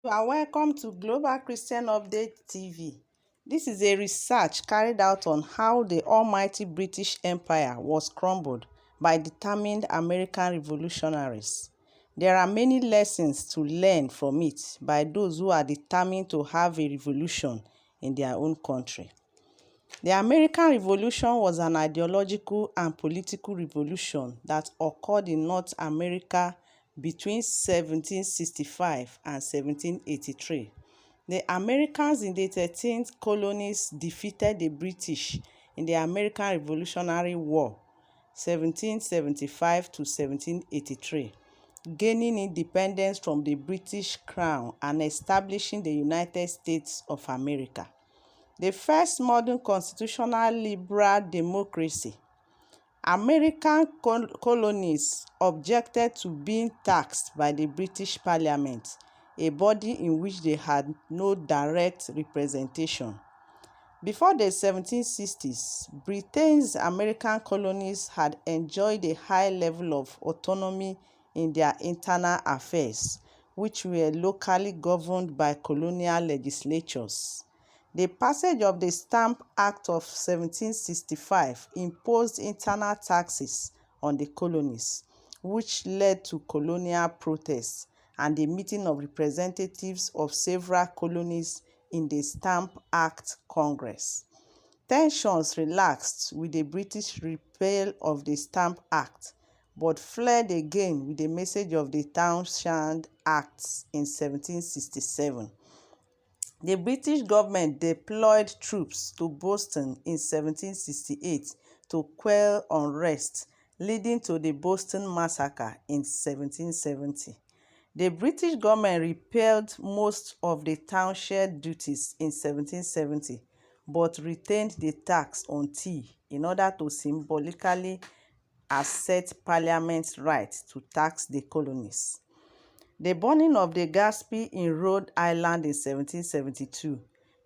You are welcome to Global Christian Update TV. This is a research carried out on how the almighty British Empire was crumbled by determined American revolutionaries. There are many lessons to learn from it by those who are determined to have a revolution in their own country. The American Revolution was an ideological and political revolution that occurred in North America between 1765 and 1783. The Americans in the 13th colonies defeated the British in the American Revolutionary War, 1775 to 1783, gaining independence from the British Crown and establishing the United States of America, the first modern constitutional liberal democracy. American colonies objected to being taxed by the British Parliament, a body in which they had no direct representation. Before the 1760s, Britain's American colonies had enjoyed a high level of autonomy in their internal affairs, which were locally governed by colonial legislatures. The passage of the Stamp Act of 1765 imposed internal taxes on the colonies, which led to colonial protests and the meeting of representatives of several colonies in the Stamp Act Congress. Tensions relaxed with the British repeal of the Stamp Act, but flared again with the message of the Townshend Acts in 1767. The British government deployed troops to Boston in 1768 to quell unrest, leading to the Boston Massacre in 1770. The British government repealed most of the townshend duties in 1770, but retained the tax on tea in order to symbolically assert Parliament's right to tax the colonies. The burning of the Gaspee in Rhode Island in 1772,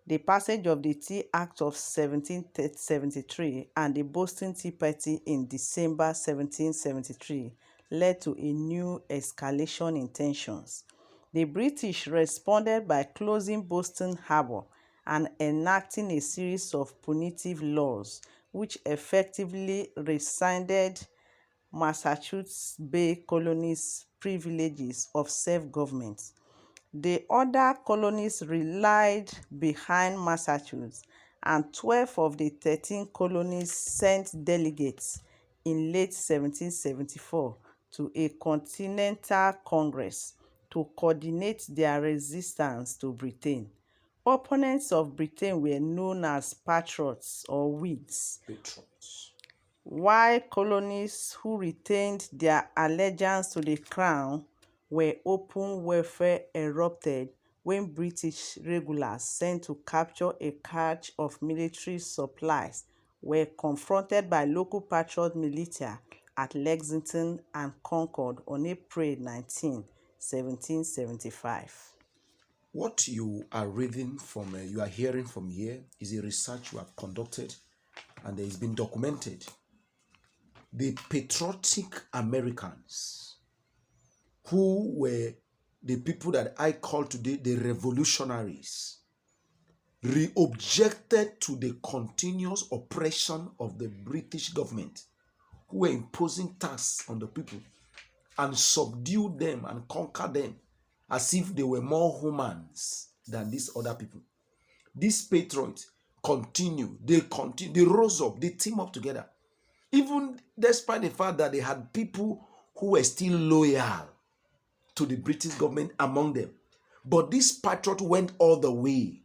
the passage of the Tea Act of 1773, and the Boston Tea Party in December 1773 led to a new escalation in tensions. The British responded by closing Boston Harbor and enacting a series of punitive laws which effectively rescinded Massachusetts Bay Colony's privileges of self-government. The other colonies relied behind Massachusetts, and 12 of the 13 colonies sent delegates in late 1774 to a Continental Congress to coordinate their resistance to Britain. Opponents of Britain were known as Patriots or Whigs, while colonies who retained their allegiance to the crown were open warfare erupted when British regulars sent to capture a cache of military supplies were confronted by local patriot militia at Lexington and Concord on April 19, 1775. What you are reading from, you are hearing from here is a research you have conducted and it has been documented. The patriotic Americans, who were the people that I call today the revolutionaries, objected to the continuous oppression of the British government, who were imposing tax on the people and subdued them and conquered them as if they were more humans than these other people. These patriots they rose up, they team up together. Even despite the fact that they had people who were still loyal to the British government among them. But this patriot went all the way.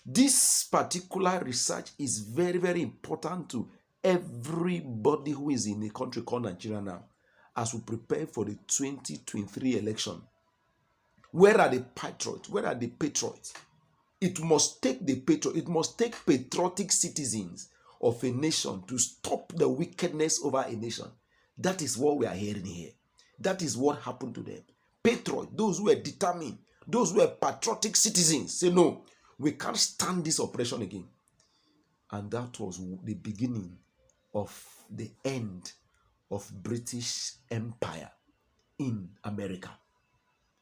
This particular research is very, very important to everybody who is in a country called Nigeria now, as we prepare for the 2023 election. Where are the patriots? Where are the patriots? It must take patriotic citizens of a nation to stop the wickedness over a nation. That is what we are hearing here. That is what happened to them. Patriots, those who were determined, those who were patriotic citizens, say no, we can't stand this oppression again. And that was the beginning of the end of British Empire in America.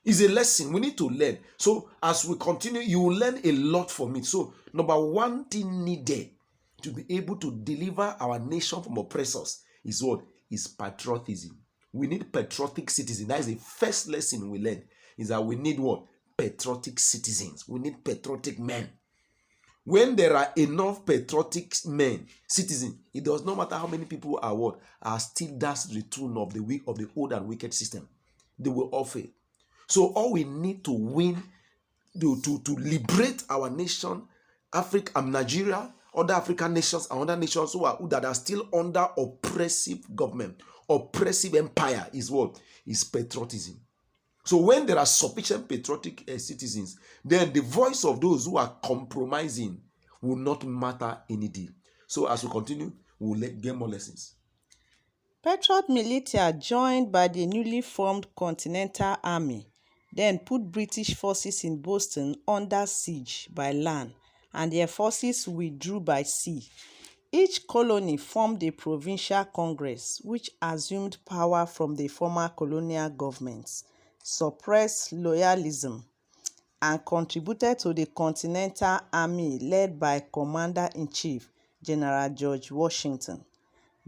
It's a lesson. We need to learn. So as we continue, you will learn a lot from it. So number one thing needed to be able to deliver our nation from oppressors is what? Is patriotism. We need patriotic citizens. That is the first lesson we learn. Is that we need what? Patriotic citizens. We need patriotic men. When there are enough patriotic men, citizens, it does not matter how many people are what are still that's the tune of the weak of the old and wicked system. They will all fail. So all we need to win to liberate our nation, Africa and Nigeria, other African nations and other nations that are still under oppressive government, oppressive empire is what? Is patriotism. So when there are sufficient patriotic citizens, then the voice of those who are compromising will not matter any day. So as we continue, we will gain more lessons. Patriot militia joined by the newly formed Continental Army then put British forces in Boston under siege by land, and their forces withdrew by sea. Each colony formed a provincial congress which assumed power from the former colonial governments, suppressed loyalism, and contributed to the Continental Army led by Commander-in-Chief General George Washington.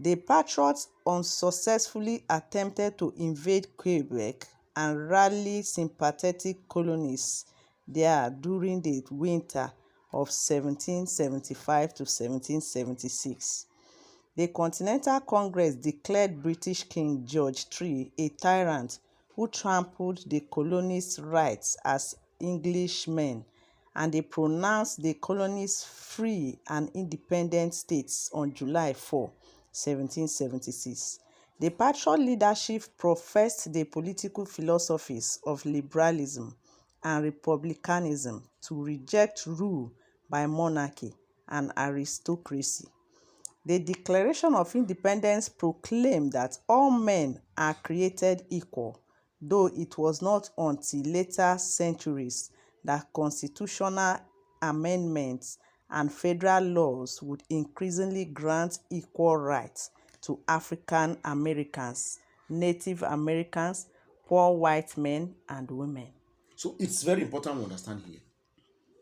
The Patriots unsuccessfully attempted to invade Quebec and rally sympathetic colonists there during the winter of 1775 to 1776. The Continental Congress declared British King George III a tyrant who trampled the colonies' rights as Englishmen, and they pronounced the colonies free and independent states on July 4, 1776. The Patriot leadership professed the political philosophies of liberalism and republicanism to reject rule by monarchy and aristocracy. The Declaration of Independence proclaimed that all men are created equal, though it was not until later centuries that constitutional amendments and federal laws would increasingly grant equal rights to African Americans, Native Americans, poor white men, and women. So it's very important to understand here.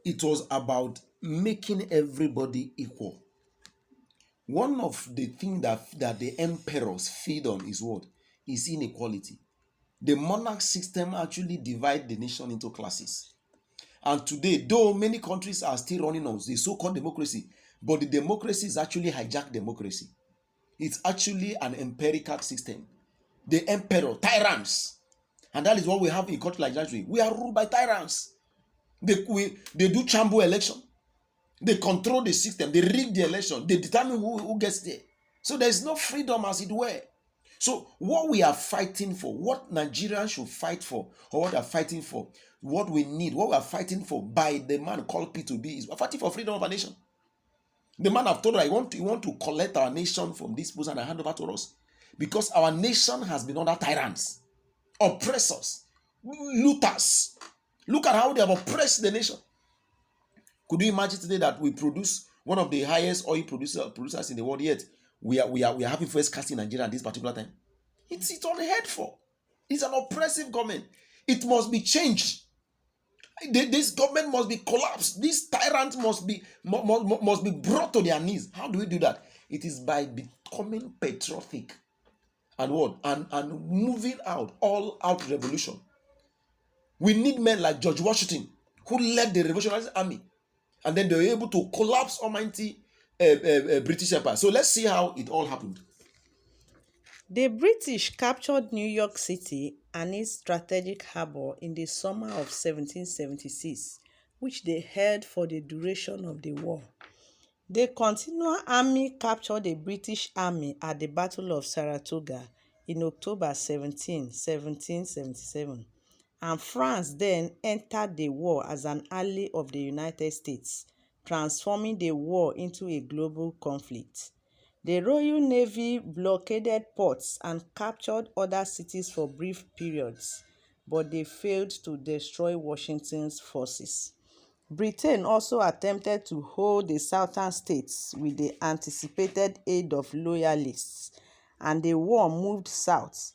It was about making everybody equal. One of the things that the emperors feed on is what? Is inequality. The monarch system actually divide the nation into classes. And today, though many countries are still running on the so-called democracy, but the democracy is actually hijacked democracy. It's actually an empirical system. The emperor, tyrants. And that is what we have in countries like Nigeria. We are ruled by tyrants. They do chambo election. They control the system. They rig the election. They determine who gets there. So there is no freedom as it were. So what we are fighting for, what Nigerians should fight for, or what they are fighting for, what we need, what we are fighting for by the man called P2B is we're fighting for freedom of our nation. The man have told us, he want to collect our nation from this person and hand over to us. Because our nation has been under tyrants, oppressors, looters. Look at how they have oppressed the nation. Could you imagine today that we produce one of the highest oil producers in the world, yet we are having first casting in Nigeria at this particular time? It's unheard for. It's an oppressive government. It must be changed. This government must be collapsed. This tyrant must be brought to their knees. How do we do that? It is by becoming patriotic and what? And moving out, all out revolution. We need men like George Washington, who led the Revolutionaries army, and then they were able to collapse almighty British Empire. So let's see how it all happened. The British captured New York City and its strategic harbor in the summer of 1776, which they held for the duration of the war. The Continental Army captured the British Army at the Battle of Saratoga in October 17, 1777, and France then entered the war as an ally of the United States, transforming the war into a global conflict. The Royal Navy blockaded ports and captured other cities for brief periods, but they failed to destroy Washington's forces. Britain also attempted to hold the southern states with the anticipated aid of loyalists, and the war moved south.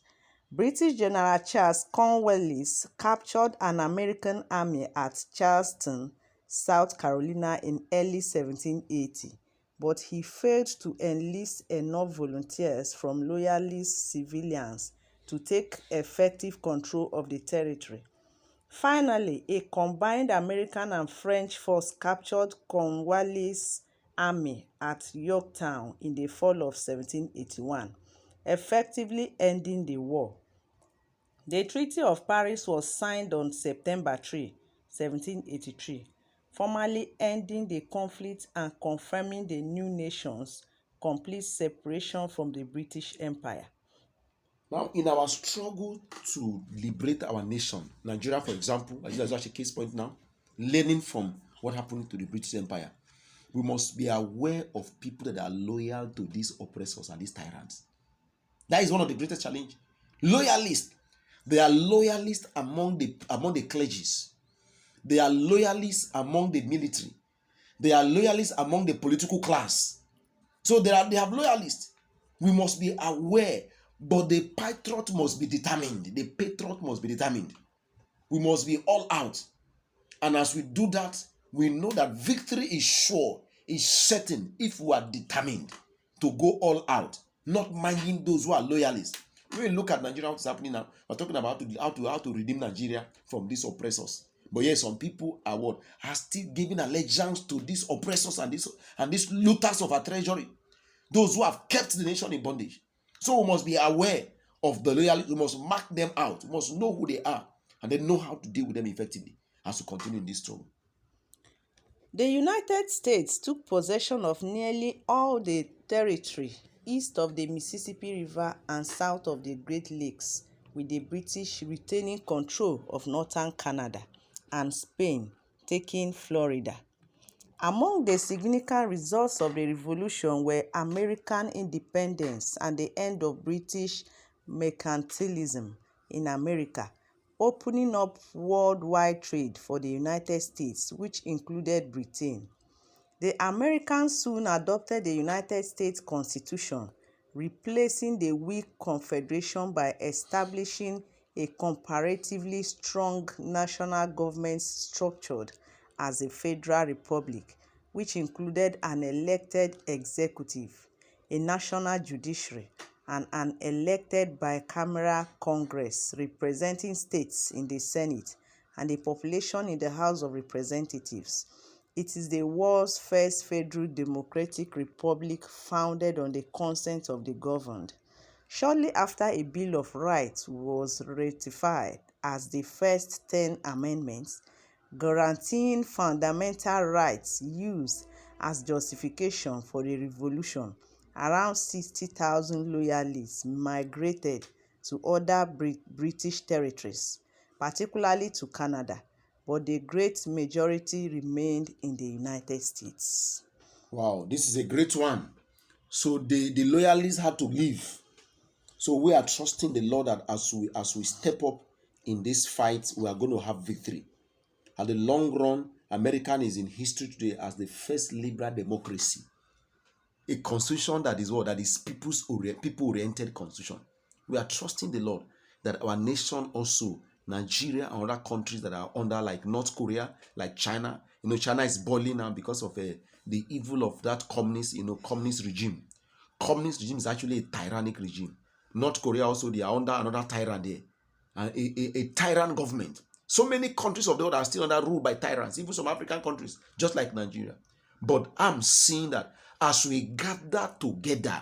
British General Charles Cornwallis captured an American army at Charleston, South Carolina in early 1780, but he failed to enlist enough volunteers from Loyalist civilians to take effective control of the territory. Finally, a combined American and French force captured Cornwallis' army at Yorktown in the fall of 1781, effectively ending the war. The Treaty of Paris was signed on September 3, 1783, formally ending the conflict and confirming the new nation's complete separation from the British Empire. Now, in our struggle to liberate our nation, Nigeria, for example, Nigeria is actually a case point now, learning from what happened to the British Empire, we must be aware of people that are loyal to these oppressors and these tyrants. That is one of the greatest challenge. Loyalists. They are loyalists among the clergies. They are loyalists among the military. They are loyalists among the political class. So they have loyalists. We must be aware, but the patriot must be determined. The patriot must be determined. We must be all out. And as we do that, we know that victory is sure, is certain if we are determined to go all out, not minding those who are loyalists. When we look at Nigeria, what's happening now, we're talking about how to redeem Nigeria from these oppressors. But yes, some people are still giving allegiance to these oppressors and these looters of our treasury, those who have kept the nation in bondage. So we must be aware of the loyalists. We must mark them out. We must know who they are and then know how to deal with them effectively as we continue in this struggle. The United States took possession of nearly all the territory east of the Mississippi River and south of the Great Lakes, with the British retaining control of northern Canada and Spain taking Florida. Among the significant results of the Revolution were American independence and the end of British mercantilism in America, opening up worldwide trade for the United States, which included Britain. The Americans soon adopted the United States Constitution, replacing the weak Confederation by establishing a comparatively strong national government structured as a federal republic, which included an elected executive, a national judiciary, and an elected bicameral Congress representing states in the Senate and the population in the House of Representatives. It is the world's first federal democratic republic founded on the consent of the governed. Shortly after, a Bill of Rights was ratified as the first 10 amendments, guaranteeing fundamental rights used as justification for the revolution. Around 60,000 loyalists migrated to other British territories, particularly to Canada, but the great majority remained in the United States. Wow, this is a great one. So the loyalists had to leave. So we are trusting the Lord that as we step up in this fight, we are going to have victory. At the long run, American is in history today as the first liberal democracy. A constitution that is what? That is people-oriented constitution. We are trusting the Lord that our nation also, Nigeria and other countries that are under, like North Korea, like China. China is boiling now because of the evil of that communist regime. Communist regime is actually a tyrannic regime. North Korea also, they are under another tyrant there. A tyrant government. So many countries of the world are still under rule by tyrants, even some African countries, just like Nigeria. But I'm seeing that as we gather together,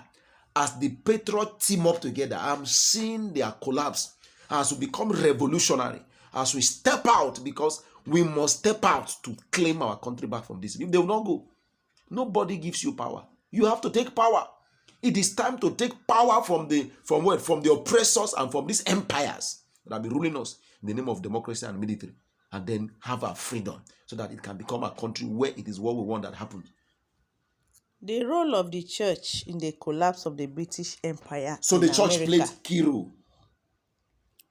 as the Patriots team up together, I'm seeing their collapse as we become revolutionary, as we step out, because we must step out to claim our country back from this. If they will not go, nobody gives you power. You have to take power. It is time to take power from the oppressors and from these empires that have been ruling us in the name of democracy and military, and then have our freedom so that it can become a country where it is what we want that happens. The role of the church in the collapse of the British Empire So in the church played America. key role.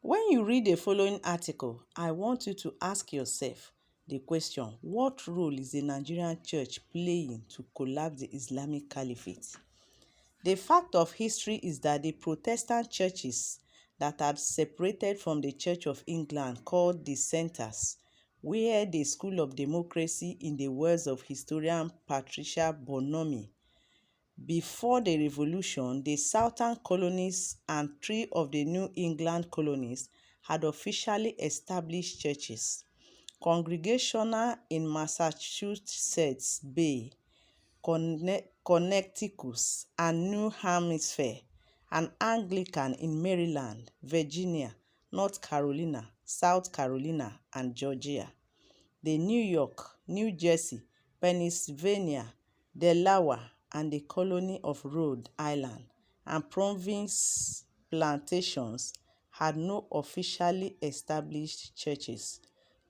When you read the following article, I want you to ask yourself the question: what role is the Nigerian church playing to collapse the Islamic Caliphate? The fact of history is that the Protestant churches that had separated from the Church of England called dissenters, where the school of democracy, in the words of historian Patricia Bonomi, before the Revolution, the southern colonies and three of the New England colonies had officially established churches: Congregational in Massachusetts Bay, Connecticut, and New Hampshire, and Anglican in Maryland, Virginia, North Carolina, South Carolina, and Georgia. The New York, New Jersey, Pennsylvania, Delaware, and the colony of Rhode Island and province plantations had no officially established churches.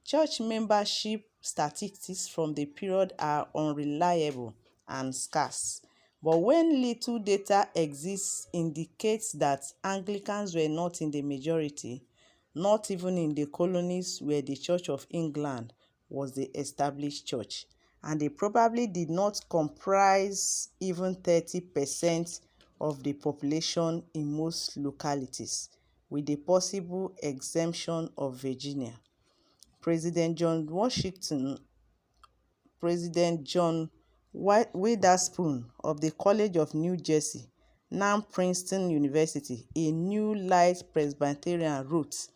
Church membership statistics from the period are unreliable and scarce, but when little data exists indicates that Anglicans were not in the majority, not even in the colonies where the Church of England was the established church, and they probably did not comprise even 30% of the population in most localities, with the possible exemption of Virginia. President John Washington President John Witherspoon of the College of New Jersey, now Princeton University, a New Light Presbyterian, wrote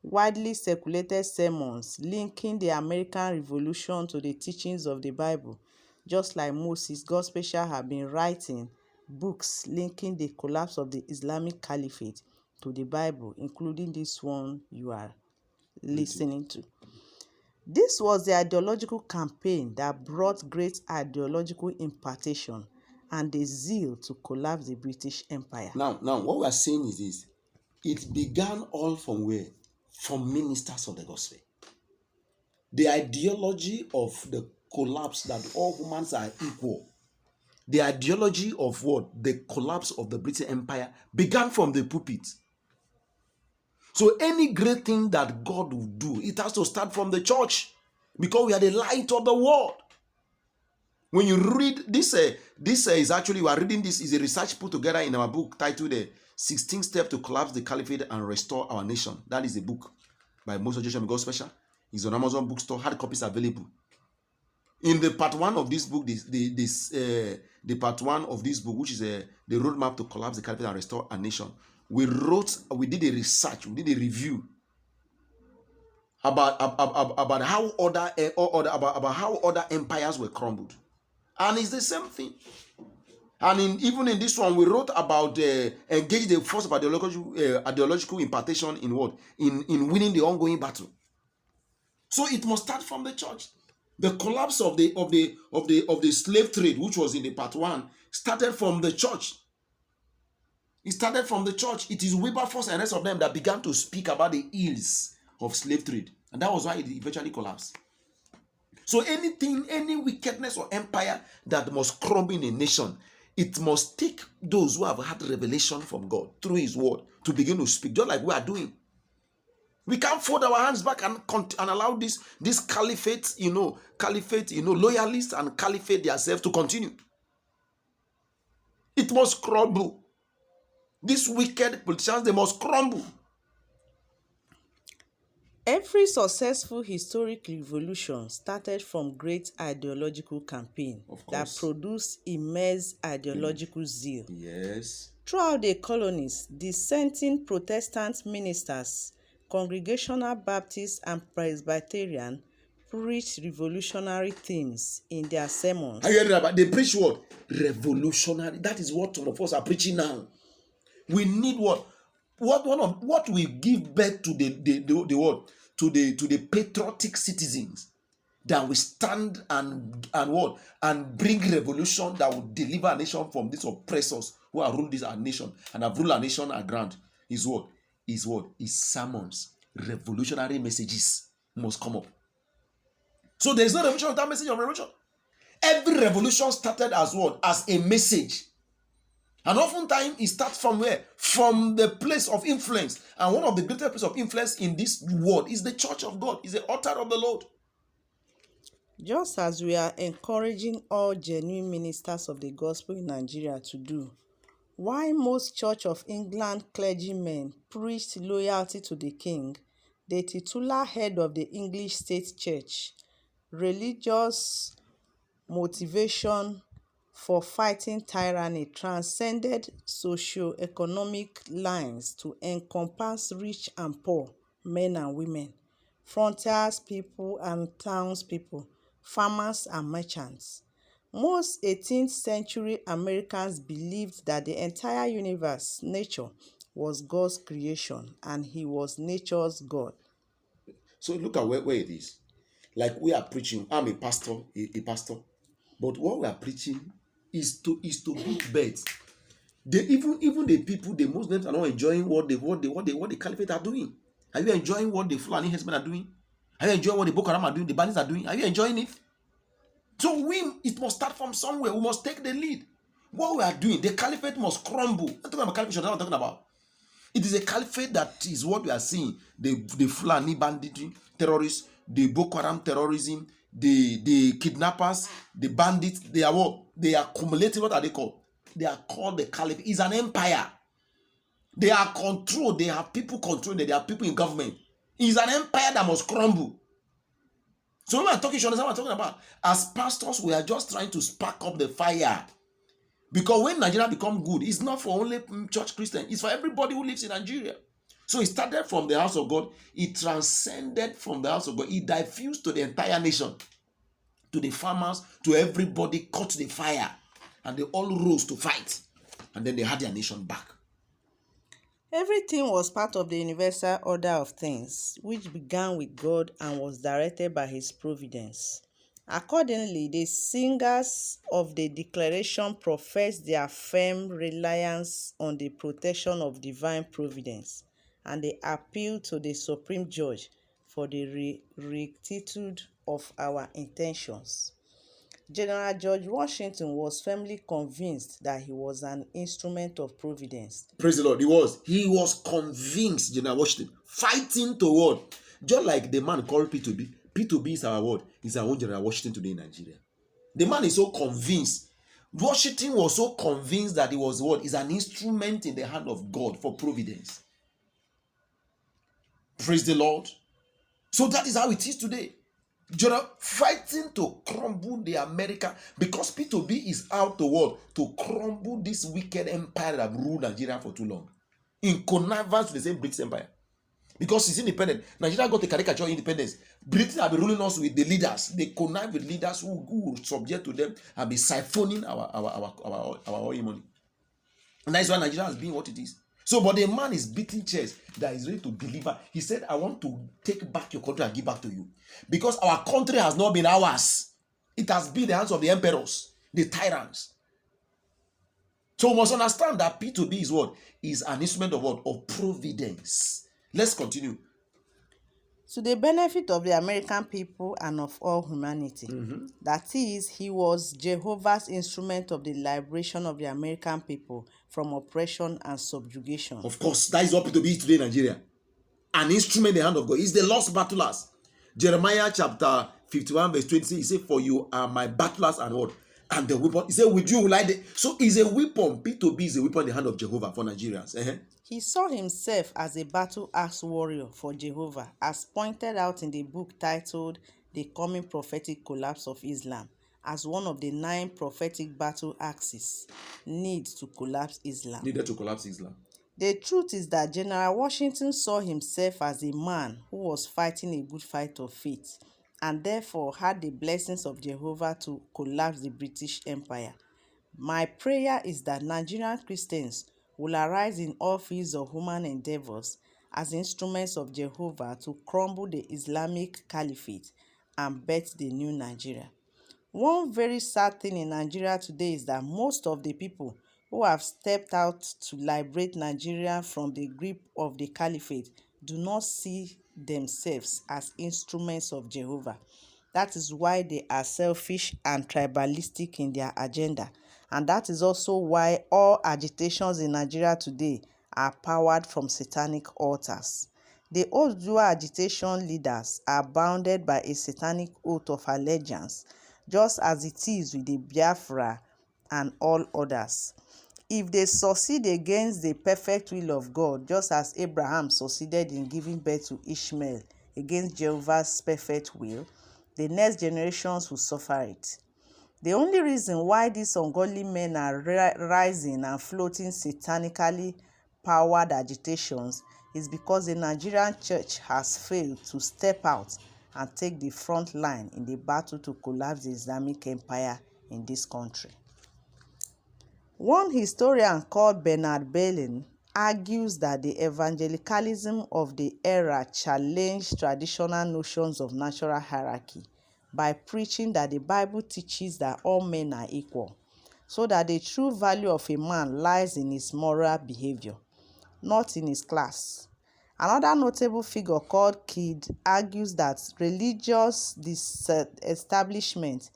widely circulated sermons linking the American Revolution to the teachings of the Bible, just like Moses. Gospel shall have been writing books linking the collapse of the Islamic Caliphate to the Bible, including this one you are listening to. This was the ideological campaign that brought great ideological impartation and the zeal to collapse the British Empire. Now, what we are saying is this: it began all from where? From ministers of the gospel. The ideology of the collapse that all humans are equal, the ideology of what? The collapse of the British Empire began from the pulpit. So any great thing that God will do, it has to start from the church, because we are the light of the world. When you read this, is actually, we are reading this, is a research put together in our book titled 16 Steps to Collapse the Caliphate and Restore Our Nation. That is a book by Moses Joshua God Special. It's on Amazon bookstore. Hard copies available. In the part one of this book, the part one of this book, which is the roadmap to collapse the caliphate and restore a nation, we did a research, we did a review about how other empires were crumbled, and it's the same thing. And even in this one, we wrote about engage the force of ideological impartation in what? In winning the ongoing battle. So it must start from the church. The collapse of the slave trade, which was in the part one, started from the church. It started from the church. It is Wilberforce and the rest of them that began to speak about the ills of slave trade, and that was why it eventually collapsed. So any wickedness or empire that must crumble in a nation, it must take those who have had revelation from God through His word to begin to speak, just like we are doing. We can't fold our hands back and allow this caliphate, loyalists and caliphate themselves to continue. It must crumble. These wicked politicians, they must crumble. Every successful historic revolution started from great ideological campaign that produced immense ideological zeal. Yes. Throughout the colonies, dissenting Protestant ministers, Congregational Baptists and Presbyterian, preached revolutionary themes in their sermons. Are you hearing about? They preach what? Revolutionary. That is what some of us are preaching now. We need what? What will give birth to the what? To the patriotic citizens that will stand and what? And bring revolution that will deliver a nation from these oppressors who have ruled our nation and have ruled our nation aground. Is what? Is sermons. Revolutionary messages must come up. So there is no revolution without message of revolution. Every revolution started as what? As a message. And oftentimes it starts from where? From the place of influence. And one of the greatest places of influence in this world is the church of God, is the altar of the Lord. Just as we are encouraging all genuine ministers of the gospel in Nigeria to do, While most Church of England clergymen preached loyalty to the king, the titular head of the English state church, religious motivation for fighting tyranny transcended socio-economic lines to encompass rich and poor, men and women, frontiers people and townspeople, farmers and merchants. Most 18th century Americans believed that the entire universe, nature, was God's creation and he was nature's God. So look at where it is. Like we are preaching, I'm a pastor, a pastor, but what we are preaching is to beat birds. They even the people, the Muslims are not enjoying what the caliphate are doing. Are you enjoying what the Fulani herdsmen are doing? Are you enjoying what the Boko Haram are doing? The bandits are doing? Are you enjoying it? So it must start from somewhere. We must take the lead. What we are doing, the caliphate must crumble. I'm talking about caliphate, that's what I'm talking about. It is a caliphate that is what we are seeing. The Fulani banditry, terrorists, the Boko Haram terrorism, the kidnappers, the bandits, they are what? They are cumulative. What are they called? They are called the caliphate. It's an empire. They are controlled. They have people controlling it. They have people in government. It's an empire that must crumble. So when I'm talking, you understand what I'm talking about? As pastors, we are just trying to spark up the fire. Because when Nigeria become good, it's not for only church Christians, it's for everybody who lives in Nigeria. So it started from the house of God, it transcended from the house of God, it diffused to the entire nation, to the farmers, to everybody, caught the fire, and they all rose to fight. And then they had their nation back. Everything was part of the universal order of things, which began with God and was directed by his providence. Accordingly, the singers of the declaration professed their firm reliance on the protection of divine providence, and they appealed to the Supreme Judge for the rectitude of our intentions. General George Washington was firmly convinced that he was an instrument of providence. Praise the Lord. He was convinced, General Washington, fighting toward, just like the man called P2B. P2B is our word, is our own General Washington today in Nigeria. The man is so convinced. Washington was so convinced that he was what? Is an instrument in the hand of God for providence. Praise the Lord. So that is how it is today. Jonah fighting to crumble the America, because P2B is out to what? To crumble this wicked empire that ruled Nigeria for too long. In connivance with the same British Empire. Because it's independent. Nigeria got a caricature independence. Britain have been ruling us with the leaders. They connive with leaders who subject to them and be siphoning our oil money. And that's why Nigeria has been what it is. So, but the man is beating chest that is ready to deliver. He said, I want to take back your country and give back to you. Because our country has not been ours. It has been the hands of the emperors, the tyrants. So we must understand that P2B is what? Is an instrument of what? Of providence. Let's continue. To the benefit of the American people and of all humanity. That is, he was Jehovah's instrument of the liberation of the American people from oppression and subjugation. Of course, that is what P2B is today in Nigeria. An instrument in the hand of God. He's the lost battlers. Jeremiah chapter 51 verse 20, he said, for you are my battlers and what? And the weapon. He said, with you will I. So he's a weapon. P2B is a weapon in the hand of Jehovah for Nigerians. He saw himself as a battle-axe warrior for Jehovah, as pointed out in the book titled The Coming Prophetic Collapse of Islam, as one of the 9 prophetic battle axes needed to collapse Islam. The truth is that General Washington saw himself as a man who was fighting a good fight of faith, and therefore had the blessings of Jehovah to collapse the British Empire. My prayer is that Nigerian Christians will arise in all fields of human endeavors as instruments of Jehovah to crumble the Islamic Caliphate and birth the new Nigeria. One very sad thing in Nigeria today is that most of the people who have stepped out to liberate Nigeria from the grip of the Caliphate do not see themselves as instruments of Jehovah. That is why they are selfish and tribalistic in their agenda. And that is also why all agitations in Nigeria today are powered from satanic altars. The Oduduwa agitation leaders are bounded by a satanic oath of allegiance, just as it is with the Biafra and all others. if they succeed against the perfect will of God, just as Abraham succeeded in giving birth to Ishmael against Jehovah's perfect will, the next generations will suffer it. The only reason why these ungodly men are rising and floating satanically powered agitations is because the Nigerian church has failed to step out and take the front line in the battle to collapse the Islamic empire in this country. One historian called Bernard Bailyn argues that the evangelicalism of the era challenged traditional notions of natural hierarchy by preaching that the Bible teaches that all men are equal, so that the true value of a man lies in his moral behavior, not in his class. Another notable figure called Kidd argues that religious establishments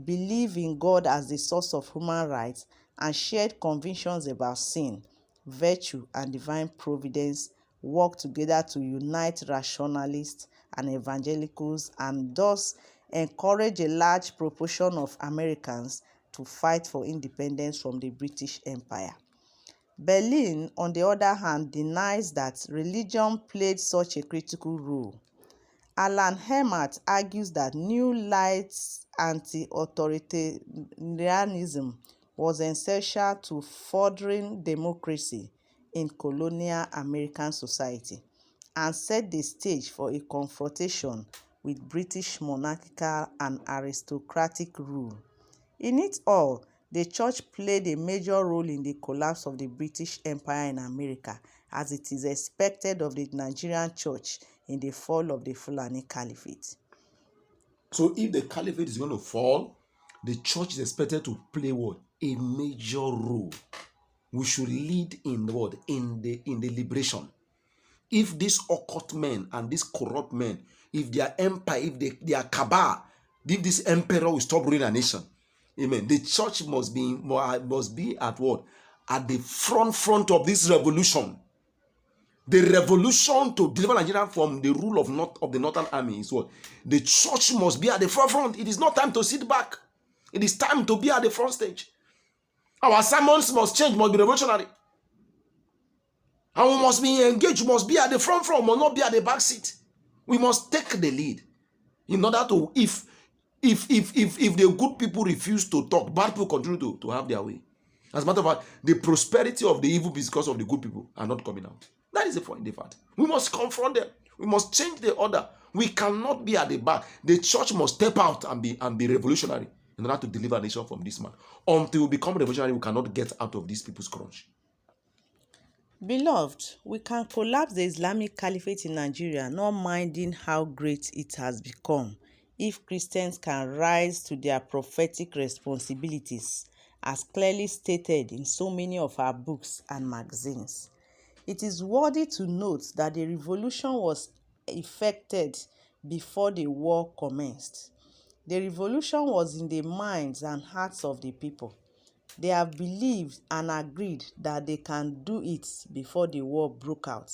believe in God as the source of human rights and shared convictions about sin, virtue, and divine providence work together to unite rationalists and evangelicals and thus encourage a large proportion of Americans to fight for independence from the British Empire. Berlin, on the other hand, denies that religion played such a critical role. Alan Hemmert argues that New Light's anti-authoritarianism was essential to furthering democracy in colonial American society and set the stage for a confrontation with British monarchical and aristocratic rule. In it all, the church played a major role in the collapse of the British Empire in America, as it is expected of the Nigerian church in the fall of the Fulani Caliphate. So if the caliphate is going to fall, the church is expected to play what? A major role. We should lead in what? In the liberation. If these occult men and these corrupt men, if their empire, if their cabal, if this emperor will stop ruling a nation, amen. The church must be at what? At the front of this revolution. The revolution to deliver Nigeria from the rule of the Northern Army is what? The church must be at the forefront. It is not time to sit back. It is time to be at the front stage. Our sermons must change, must be revolutionary. And we must be engaged, must be at the front, must not be at the back seat. We must take the lead. In order to, if the good people refuse to talk, bad people continue to have their way. As a matter of fact, the prosperity of the evil because of the good people are not coming out. That is the point, the fact. We must confront them. We must change the order. We cannot be at the back. The church must step out and be revolutionary in order to deliver the nation from this man. Until we become revolutionary, we cannot get out of these people's crunch. Beloved, we can collapse the Islamic Caliphate in Nigeria, not minding how great it has become, if Christians can rise to their prophetic responsibilities, as clearly stated in so many of our books and magazines. It is worthy to note that the revolution was effected before the war commenced. The revolution was in the minds and hearts of the people. They have believed and agreed that they can do it before the war broke out.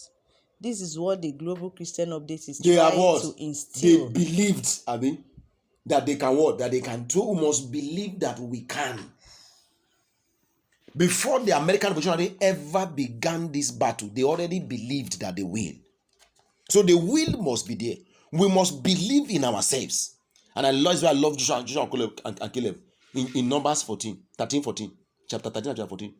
This is what the Global Christian Update is trying to instill. They believed, that they can what? That they can do. We must believe that we can. Before the American Revolutionary ever began this battle, they already believed that they will. So the will must be there. We must believe in ourselves. And I love Joshua and Caleb in Numbers 13:14, chapter 13 and chapter 14.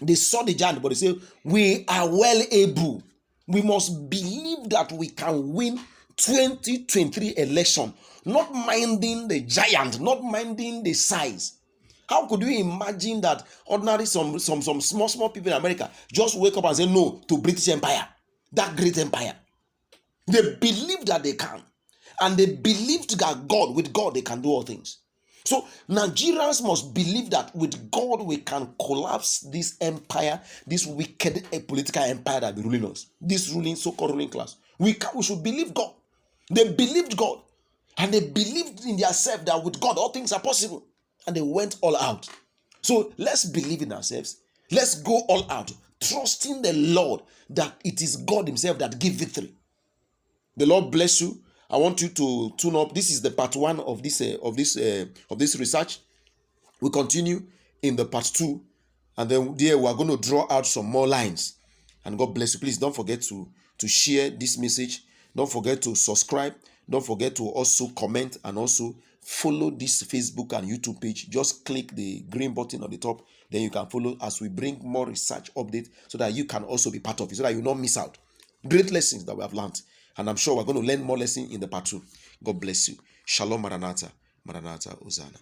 They saw the giant, but they say, we are well able. We must believe that we can win 2023 election, not minding the giant, not minding the size. How could you imagine that ordinary some small people in America just wake up and say no to British Empire, that great empire? They believe that they can, and they believed that with God they can do all things. So Nigerians must believe that with God we can collapse this empire, this wicked political empire that be ruling us, this so-called ruling class. We should believe God. They believed God, and they believed in themselves that with God all things are possible, and they went all out. So let's believe in ourselves. Let's go all out, trusting the Lord that it is God Himself that gives victory. The Lord bless you. I want you to tune up. This is the part 1 of this research. We continue in the part 2 And then there we are going to draw out some more lines. And God bless you. Please don't forget to share this message. Don't forget to subscribe. Don't forget to also comment and also follow this Facebook and YouTube page. Just click the green button on the top. Then you can follow as we bring more research updates so that you can also be part of it, so that you will not miss out. Great lessons that we have learned. And I'm sure we're going to learn more lessons in the part 2. God bless you. Shalom, Maranatha. Maranatha, Hosanna.